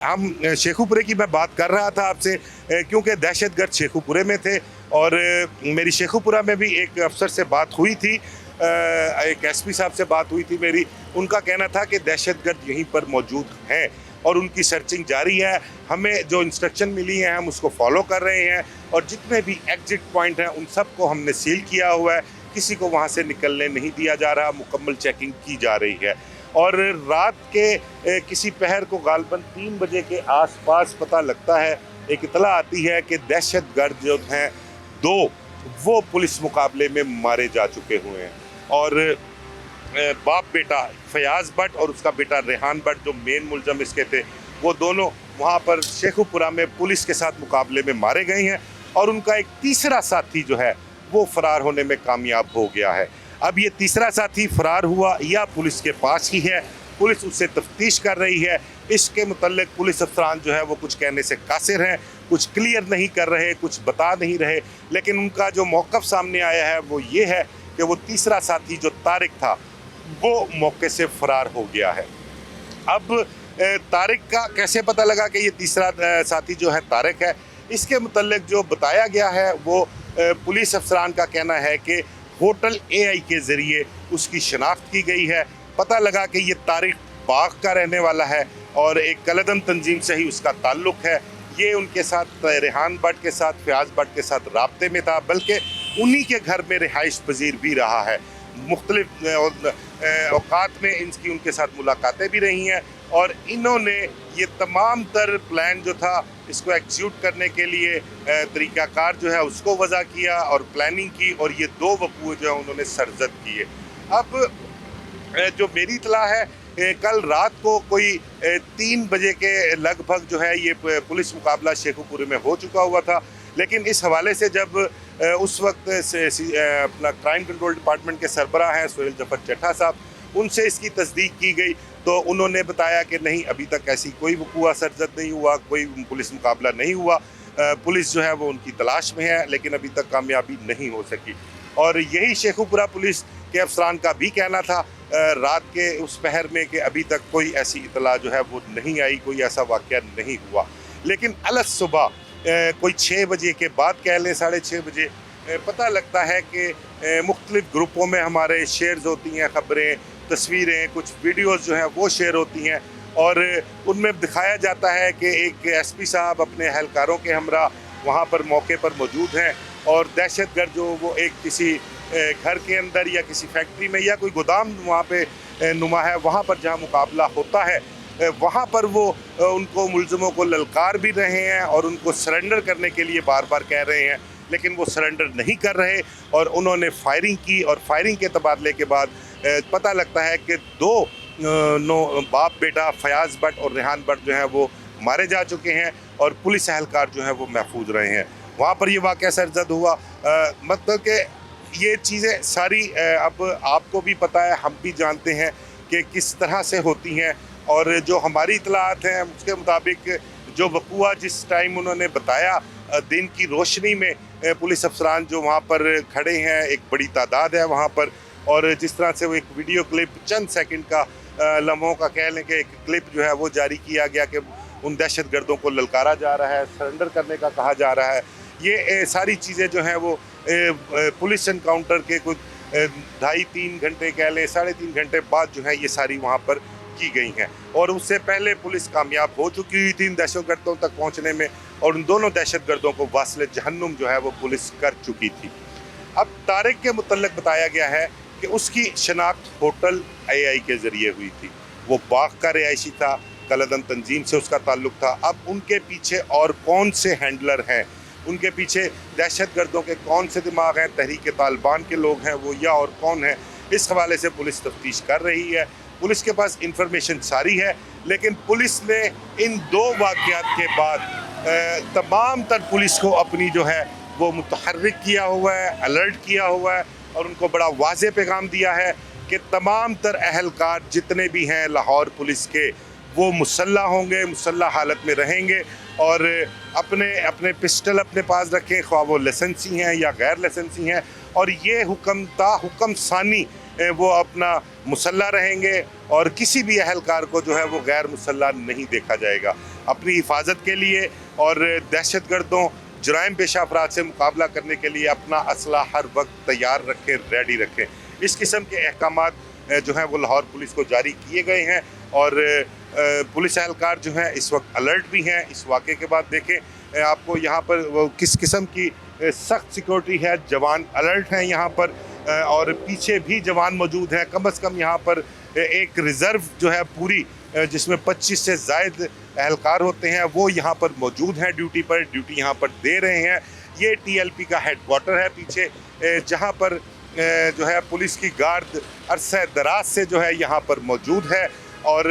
हम शेखुपुरे की मैं बात कर रहा था आपसे क्योंकि दहशतगर्द शेखुपुरे में थे और मेरी शेखुपुरा में भी एक अफसर से बात हुई थी, एक एसपी साहब से बात हुई थी मेरी। उनका कहना था कि दहशतगर्द यहीं पर मौजूद हैं और उनकी सर्चिंग जारी है। हमें जो इंस्ट्रक्शन मिली है हम उसको फॉलो कर रहे हैं और जितने भी एग्जिट पॉइंट हैं उन सबको हमने सील किया हुआ है। किसी को वहाँ से निकलने नहीं दिया जा रहा, मुकम्मल चेकिंग की जा रही है। और रात के किसी पहर को गालबन 3 बजे के आसपास पता लगता है, एक इतला आती है कि दहशतगर्द जो हैं 2 वो पुलिस मुकाबले में मारे जा चुके हुए हैं। और बाप बेटा फयाज भट्ट और उसका बेटा रेहान भट्ट जो मेन मुलजम इसके थे, वो दोनों वहाँ पर शेखुपुरा में पुलिस के साथ मुकाबले में मारे गए हैं और उनका एक तीसरा साथी जो है वो फरार होने में कामयाब हो गया है। अब ये तीसरा साथी फरार हुआ या पुलिस के पास ही है, पुलिस उससे तफ्तीश कर रही है। इसके मुतल्लिक पुलिस अफसरान जो है वो कुछ कहने से कासिर हैं, कुछ क्लियर नहीं कर रहे, कुछ बता नहीं रहे। लेकिन उनका जो मौक़िफ़ सामने आया है वो ये है कि वो तीसरा साथी जो तारिक था वो मौके से फरार हो गया है। अब तारिक का कैसे पता लगा कि ये तीसरा साथी जो है तारिक है, इसके मुतल्लिक जो बताया गया है वो पुलिस अफसरान का कहना है कि होटल AI के ज़रिए उसकी शनाख्त की गई है। पता लगा कि ये तारिक बाग का रहने वाला है और एक कलदम तंजीम से ही उसका ताल्लुक़ है। ये उनके साथ रेहान भट्ट के साथ, फयाज भट्ट के साथ राब्ते में था, बल्कि उन्हीं के घर में रिहाइश पजीर भी रहा है। मुख्तलिफ औकात में इनकी उनके साथ मुलाकातें भी रही हैं और इन्होंने ये तमाम तर प्लान जो था इसको एग्जीक्यूट करने के लिए तरीक़ाकार जो है उसको वज़ा किया और प्लानिंग की और ये 2 वक़ूए जो है उन्होंने सरजद किए। अब जो मेरी इत्तला है, कल रात को कोई 3 बजे के लगभग जो है ये पुलिस मुकाबला शेखुपुरे में हो चुका हुआ था। लेकिन इस हवाले से जब उस वक्त अपना क्राइम कंट्रोल डिपार्टमेंट के सरबराह हैं सोहेल जफर चट्टा साहब, उनसे इसकी तस्दीक की गई तो उन्होंने बताया कि नहीं, अभी तक ऐसी कोई वक़ूआ सरजद नहीं हुआ, कोई पुलिस मुकाबला नहीं हुआ। पुलिस जो है वो उनकी तलाश में है लेकिन अभी तक कामयाबी नहीं हो सकी। और यही शेखुपुरा पुलिस के अफसरान का भी कहना था रात के उस पहर में कि अभी तक कोई ऐसी इतला जो है वो नहीं आई, कोई ऐसा वाक़या नहीं हुआ। लेकिन अलस सुबह कोई 6 बजे के बाद कह लें, 6:30 बजे पता लगता है कि मुख्तलिफ ग्रुपों में हमारे शेयर्स होती हैं, ख़बरें, तस्वीरें, कुछ वीडियोज़ जो हैं वो शेयर होती हैं और उनमें दिखाया जाता है कि एक एसपी साहब अपने एहलकारों के हमरा वहाँ पर मौके पर मौजूद हैं और दहशतगर्द जो वो एक किसी घर के अंदर या किसी फैक्ट्री में या कोई गोदाम वहाँ पे नुमा है, वहाँ पर जहाँ मुकाबला होता है वहाँ पर वो उनको मुलज़मों को ललकार भी रहे हैं और उनको सरेंडर करने के लिए बार बार कह रहे हैं, लेकिन वो सरेंडर नहीं कर रहे और उन्होंने फायरिंग की और फायरिंग के तबादले के बाद पता लगता है कि 2 बाप बेटा फयाज भट्ट और रेहान भट्ट जो हैं वो मारे जा चुके हैं और पुलिस एहलकार जो हैं वो महफूज रहे हैं। वहाँ पर ये वाक़या सरजद हुआ। मतलब कि ये चीज़ें सारी अब आपको भी पता है, हम भी जानते हैं कि किस तरह से होती हैं और जो हमारी इतलात हैं उसके मुताबिक जो वक़ूआ जिस टाइम उन्होंने बताया, दिन की रोशनी में पुलिस अफसरान जो वहाँ पर खड़े हैं, एक बड़ी तादाद है वहाँ पर, और जिस तरह से वो एक वीडियो क्लिप चंद सेकंड का लम्हों का कह लें कि एक क्लिप जो है वो जारी किया गया कि उन दहशतगर्दों को ललकारा जा रहा है, सरेंडर करने का कहा जा रहा है। ये सारी चीज़ें जो हैं वो पुलिस एनकाउंटर के कुछ 2.5-3 घंटे कह लें, 3.5 घंटे बाद जो है ये सारी वहाँ पर की गई हैं और उससे पहले पुलिस कामयाब हो चुकी हुई थी इन दहशतगर्दों तक पहुँचने में और उन दोनों दहशतगर्दों को वास्ले जहन्नुम जो है वो पुलिस कर चुकी थी। अब तारिक के मुतल्लिक बताया गया है कि उसकी शनाख्त होटल AI के ज़रिए हुई थी। वो बाग का रिहायशी था, कलदम तंजीम से उसका ताल्लुक़ था। अब उनके पीछे और कौन से हैंडलर हैं, उनके पीछे दहशतगर्दों के कौन से दिमाग हैं, तहरीक तालिबान के लोग हैं वो या और कौन है, इस हवाले से पुलिस तफ्तीश कर रही है। पुलिस के पास इंफॉर्मेशन सारी है, लेकिन पुलिस ने इन 2 वाक़यात के बाद तमाम तर पुलिस को अपनी जो है वो मुतहर्रिक किया हुआ है, अलर्ट किया हुआ है और उनको बड़ा वाज़ेह पैगाम दिया है कि तमाम तर अहलकार जितने भी हैं लाहौर पुलिस के वो मुसल्लह होंगे, मुसल्लह हालत में रहेंगे और अपने अपने पिस्टल अपने पास रखें, ख्वाह वो लाइसेंसी हैं या गैर लाइसेंसी हैं, और ये हुक्म सानी वो अपना مسلح رہیں گے اور کسی بھی اہلکار کو جو ہے وہ غیر مسلح نہیں دیکھا جائے گا. اپنی حفاظت کے لیے اور دہشت گردوں جرائم پیشہ افراد سے مقابلہ کرنے کے لیے اپنا اسلحہ ہر وقت تیار رکھیں, ریڈی رکھیں. اس قسم کے احکامات جو ہیں وہ لاہور پولیس کو جاری کیے گئے ہیں اور پولیس اہلکار جو ہیں اس وقت الرٹ بھی ہیں. اس واقعے کے بعد دیکھیں آپ کو یہاں پر وہ کس قسم کی سخت سیکورٹی ہے, جوان الرٹ ہیں یہاں پر اور پیچھے بھی جوان موجود ہیں. کم از کم یہاں پر ایک ریزرو جو ہے پوری جس میں 25 سے زائد اہلکار ہوتے ہیں وہ یہاں پر موجود ہیں ڈیوٹی پر, ڈیوٹی یہاں پر دے رہے ہیں. یہ ٹی ایل پی کا ہیڈ کوارٹر ہے پیچھے جہاں پر جو ہے پولیس کی گارڈ عرصہ دراز سے جو ہے یہاں پر موجود ہے اور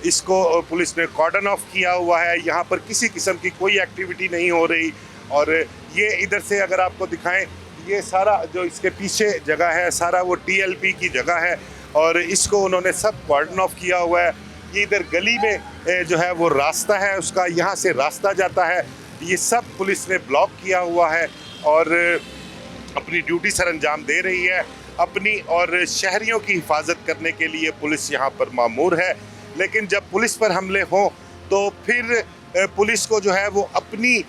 اس کو پولیس نے کارڈن آف کیا ہوا ہے. یہاں پر کسی قسم کی کوئی ایکٹیویٹی نہیں ہو رہی اور یہ ادھر سے اگر آپ کو دکھائیں یہ سارا جو اس کے پیچھے جگہ ہے سارا وہ ٹی ایل پی کی جگہ ہے اور اس کو انہوں نے سب کارڈن آف کیا ہوا ہے. یہ ادھر گلی میں جو ہے وہ راستہ ہے اس کا, یہاں سے راستہ جاتا ہے, یہ سب پولیس نے بلاک کیا ہوا ہے اور اپنی ڈیوٹی سر انجام دے رہی ہے. اپنی اور شہریوں کی حفاظت کرنے کے لیے پولیس یہاں پر مامور ہے. لیکن جب پولیس پر حملے ہوں تو پھر پولیس کو جو ہے وہ اپنی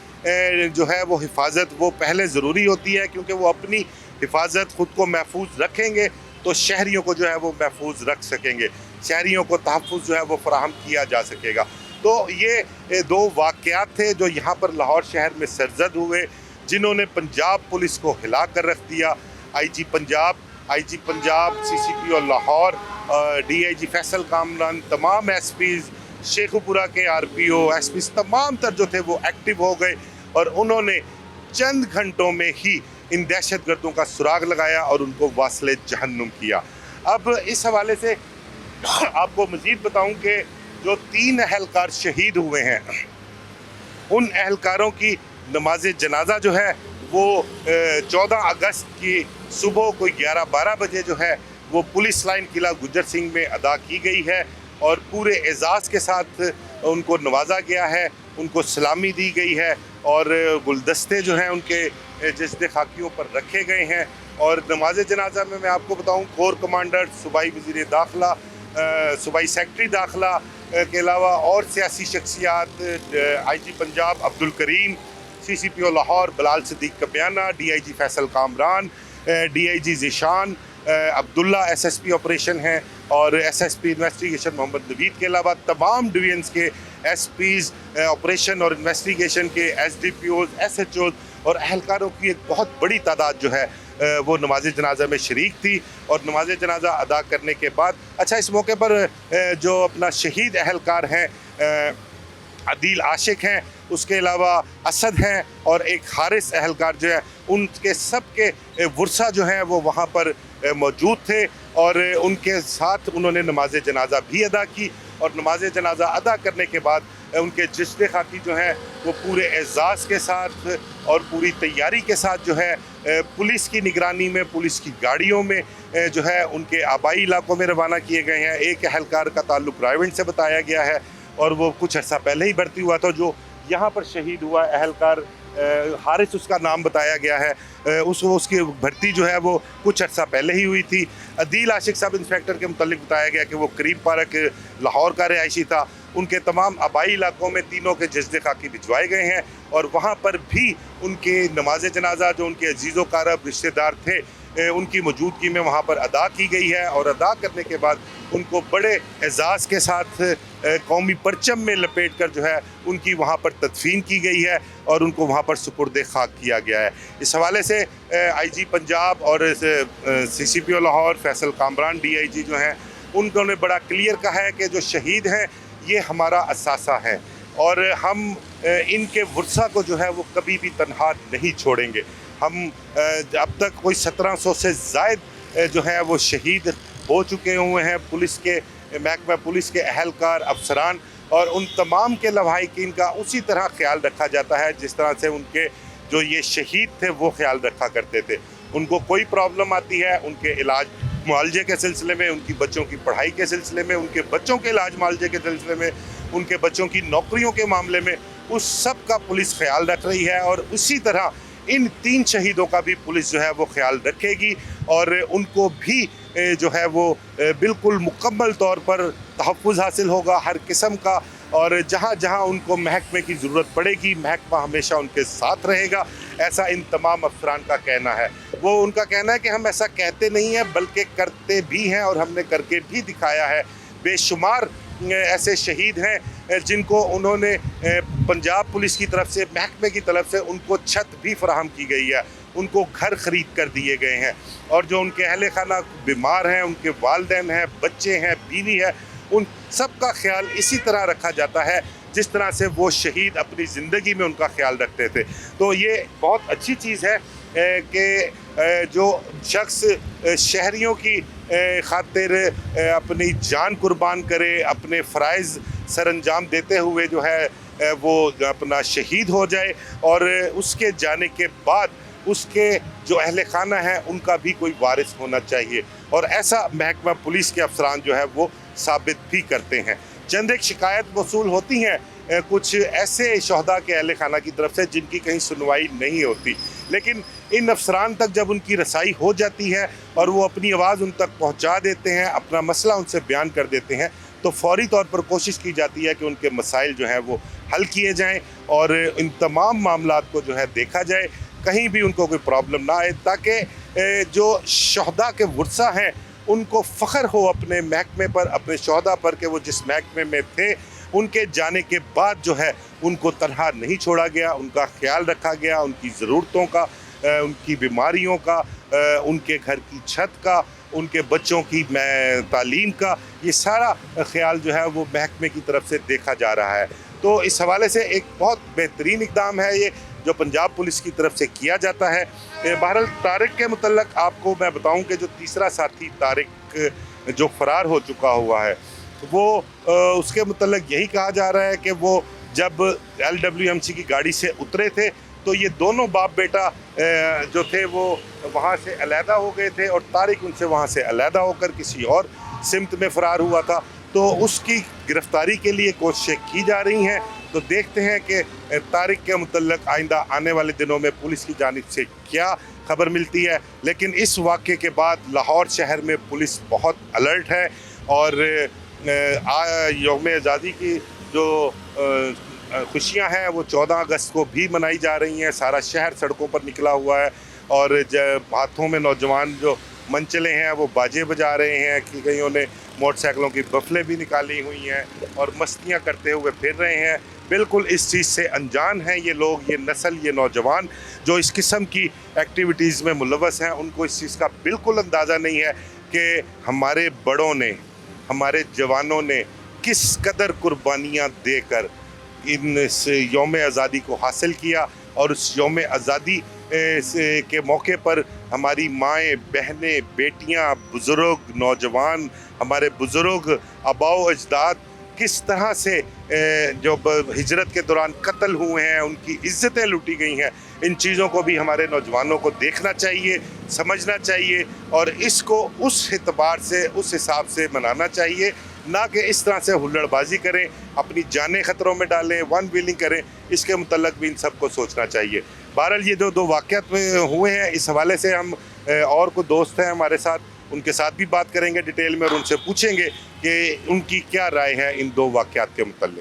جو ہے وہ حفاظت وہ پہلے ضروری ہوتی ہے کیونکہ وہ اپنی حفاظت خود کو محفوظ رکھیں گے تو شہریوں کو جو ہے وہ محفوظ رکھ سکیں گے, شہریوں کو تحفظ جو ہے وہ فراہم کیا جا سکے گا. تو یہ دو واقعات تھے جو یہاں پر لاہور شہر میں سرزد ہوئے جنہوں نے پنجاب پولیس کو ہلا کر رکھ دیا. آئی G Punjab, C C P O Lahore, D I G Faisal Kamran, تمام ایس پیز, شیخوپورہ کے آر پی او, ایس پیز تمام تر جو تھے وہ ایکٹیو ہو گئے اور انہوں نے چند گھنٹوں میں ہی ان دہشت گردوں کا سراغ لگایا اور ان کو واصل جہنم کیا. اب اس حوالے سے آپ کو مزید بتاؤں کہ جو 3 اہلکار شہید ہوئے ہیں ان اہلکاروں کی نماز جنازہ جو ہے وہ 14 اگست کی صبح کوئی 11-12 بجے جو ہے وہ پولیس لائن قلعہ گجر سنگھ میں ادا کی گئی ہے اور پورے اعزاز کے ساتھ ان کو نوازا گیا ہے, ان کو سلامی دی گئی ہے اور گلدستے جو ہیں ان کے جسد خاکیوں پر رکھے گئے ہیں. اور نماز جنازہ میں آپ کو بتاؤں کور کمانڈر, صوبائی وزیر داخلہ, صوبائی سیکٹری داخلہ کے علاوہ اور سیاسی شخصیات, I G Punjab Abdul Karim, C C P O Lahore Bilal Siddique Kamiana, D I G Faisal Kamran, D I G Zeeshan Abdullah S S P operation ہیں اور S S P investigation Muhammad Naveed کے علاوہ تمام ڈویژنس کے ایس پیز آپریشن اور انویسٹیگیشن کے S D P Os, S H Os اور اہلکاروں کی ایک بہت بڑی تعداد جو ہے وہ نماز جنازہ میں شریک تھی. اور نماز جنازہ ادا کرنے کے بعد اس موقع پر جو اپنا شہید اہلکار ہیں عدیل عاشق ہیں, اس کے علاوہ اسد ہیں اور ایک حارث اہلکار جو ہے ان کے سب کے ورثہ جو ہیں وہ وہاں پر موجود تھے اور ان کے ساتھ انہوں نے نماز جنازہ بھی ادا کی. اور نماز جنازہ ادا کرنے کے بعد ان کے جسد خاکی جو ہیں وہ پورے اعزاز کے ساتھ اور پوری تیاری کے ساتھ جو ہے پولیس کی نگرانی میں, پولیس کی گاڑیوں میں جو ہے ان کے آبائی علاقوں میں روانہ کیے گئے ہیں. ایک اہلکار کا تعلق رائیونڈ سے بتایا گیا ہے اور وہ کچھ عرصہ پہلے ہی بھرتی ہوا تھا. جو یہاں پر شہید ہوا اہلکار حارث اس کا نام بتایا گیا ہے, اس کی بھرتی جو ہے وہ کچھ عرصہ پہلے ہی ہوئی تھی. عدیل عاشق سب انسپیکٹر کے متعلق بتایا گیا کہ وہ کریم پارک لاہور کا رہائشی تھا. ان کے تمام آبائی علاقوں میں تینوں کے جسد خاکی بھجوائے گئے ہیں اور وہاں پر بھی ان کے نماز جنازہ جو ان کے عزیز و اقارب رشتہ دار تھے ان کی موجودگی میں وہاں پر ادا کی گئی ہے. اور ادا کرنے کے بعد ان کو بڑے اعزاز کے ساتھ قومی پرچم میں لپیٹ کر جو ہے ان کی وہاں پر تدفین کی گئی ہے اور ان کو وہاں پر سپرد خاک کیا گیا ہے. اس حوالے سے آئی جی پنجاب اور سی C P O Lahore Faisal Kamran D I جی جو ہیں انہوں نے بڑا کلیئر کہا ہے کہ جو شہید ہیں یہ ہمارا اثاثہ ہے اور ہم ان کے ورثہ کو جو ہے وہ کبھی بھی تنہا نہیں چھوڑیں گے. ہم اب تک کوئی 1700 سے زائد جو ہے وہ شہید ہو چکے ہوئے ہیں پولیس کے محکمہ پولیس کے اہلکار, افسران, اور ان تمام کے لواحقین کا اسی طرح خیال رکھا جاتا ہے جس طرح سے ان کے جو یہ شہید تھے وہ خیال رکھا کرتے تھے. ان کو کوئی پرابلم آتی ہے ان کے علاج معالجے کے سلسلے میں, ان کی بچوں کی پڑھائی کے سلسلے میں, ان کے بچوں کے علاج معالجے کے سلسلے میں, ان کے بچوں کی نوکریوں کے معاملے میں, اس سب کا پولیس خیال رکھ رہی ہے. اور اسی طرح ان 3 شہیدوں کا بھی پولیس جو ہے وہ خیال رکھے گی اور ان کو بھی जो है वो बिल्कुल मुकम्मल तौर पर तहफ़्फ़ुज़ हासिल होगा हर किस्म का, और जहाँ जहाँ उनको महकमे की ज़रूरत पड़ेगी महकमा हमेशा उनके साथ रहेगा, ऐसा इन तमाम अफसरान का कहना है। वो उनका कहना है कि हम ऐसा कहते नहीं हैं बल्कि करते भी हैं, और हमने करके भी दिखाया है। बेशुमार ऐसे शहीद हैं जिनको उन्होंने पंजाब पुलिस की तरफ से, महकमे की तरफ से उनको छत भी फराहम की गई है, उनको घर ख़रीद कर दिए गए हैं, और जो उनके अहले खाना बीमार हैं, उनके वालिदैन हैं, बच्चे हैं, बीवी है, उन सब का ख्याल इसी तरह रखा जाता है जिस तरह से वो शहीद अपनी ज़िंदगी में उनका ख्याल रखते थे। तो ये बहुत अच्छी चीज़ है कि जो शख्स शहरियों की खातिर अपनी जान कुर्बान करे, अपने फ़राइज़ सरअंजाम देते हुए जो है वो अपना शहीद हो जाए, और उसके जाने के बाद उसके जो अहले खाना हैं उनका भी कोई वारिस होना चाहिए, और ऐसा महकमा पुलिस के अफसरान जो है वो साबित भी करते हैं। चंद एक शिकायत वसूल होती हैं कुछ ऐसे शहदा के अहले खाना की तरफ से जिनकी कहीं सुनवाई नहीं होती, लेकिन इन अफसरान तक जब उनकी रसाई हो जाती है और वो अपनी आवाज़ उन तक पहुंचा देते हैं, अपना मसला उनसे बयान कर देते हैं, तो फौरी तौर पर कोशिश की जाती है कि उनके मसाइल जो हैं वो हल किए जाएं, और इन तमाम मामलात को जो है देखा जाए, कहीं भी उनको कोई प्रॉब्लम ना आए, ताकि जो शहदा के वर्सा हैं उनको फ़ख्र हो अपने महकमे पर, अपने शहदा पर, कि वो जिस महकमे में थे उनके जाने के बाद जो है उनको तनहा नहीं छोड़ा गया, उनका ख्याल रखा गया, उनकी ज़रूरतों का, उनकी बीमारियों का, उनके घर की छत का, उनके बच्चों की तालीम का, ये सारा ख्याल जो है वो महकमे की तरफ से देखा जा रहा है। तो इस हवाले से एक बहुत बेहतरीन इक़दाम है ये जो पंजाब पुलिस की तरफ से किया जाता है। बहरहाल तारिक के मुतल्लक आपको मैं बताऊं कि जो तीसरा साथी तारिक जो फ़रार हो चुका हुआ है, वो उसके मुतल्लक यही कहा जा रहा है कि वो जब LWMC की गाड़ी से उतरे थे तो ये दोनों बाप बेटा जो थे वो वहाँ से अलहदा हो गए थे, और तारिक उनसे वहाँ से अलहदा होकर किसी और सिमत में फ़रार हुआ था। तो उसकी गिरफ़्तारी के लिए कोशिशें की जा रही हैं। तो देखते हैं कि तारिक के मुतल्लक आइंदा आने वाले दिनों में पुलिस की जानिब से क्या खबर मिलती है। लेकिन इस वाक़े के बाद लाहौर शहर में पुलिस बहुत अलर्ट है, और यौम आज़ादी की जो खुशियां हैं वो 14 अगस्त को भी मनाई जा रही हैं। सारा शहर सड़कों पर निकला हुआ है, और हाथों में नौजवान जो मंचले हैं वो बाजे बजा रहे हैं, कि कईयों ने मोटरसाइकिलों की बफलें भी निकाली हुई हैं और मस्तियां करते हुए फिर रहे हैं। बिल्कुल इस चीज़ से अनजान हैं ये लोग, ये नस्ल, ये नौजवान जो इस किस्म की एक्टिविटीज़ में मुलव्वस हैं, उनको इस चीज़ का बिल्कुल अंदाज़ा नहीं है कि हमारे बड़ों ने, हमारे जवानों ने किस कदर कुर्बानियाँ देकर इस यौम आज़ादी को हासिल किया, और उस यौम आज़ादी के मौके पर हमारी माएँ, बहनें, बेटियाँ, बुज़ुर्ग, नौजवान, हमारे बुज़ुर्ग, आबाओ अजदाद किस तरह से जो हिजरत के दौरान कत्ल हुए हैं, उनकी इज़्ज़तें लूटी गई हैं। इन चीज़ों को भी हमारे नौजवानों को देखना चाहिए, समझना चाहिए, और इसको उस एतबार से, उस हिसाब से मनाना चाहिए, ना कि इस तरह से हुल्लड़बाजी करें, अपनी जानें ख़तरों में डालें, वन व्हीलिंग करें। इसके मुतल्लक भी इन सबको सोचना चाहिए। बहरहाल ये जो दो वाक़यात हुए हैं, इस हवाले से हम और कोई दोस्त हैं हमारे साथ, उनके साथ भी बात करेंगे डिटेल में, और उनसे पूछेंगे कि उनकी क्या राय है इन दो वाक़यात के मुतल्लिक।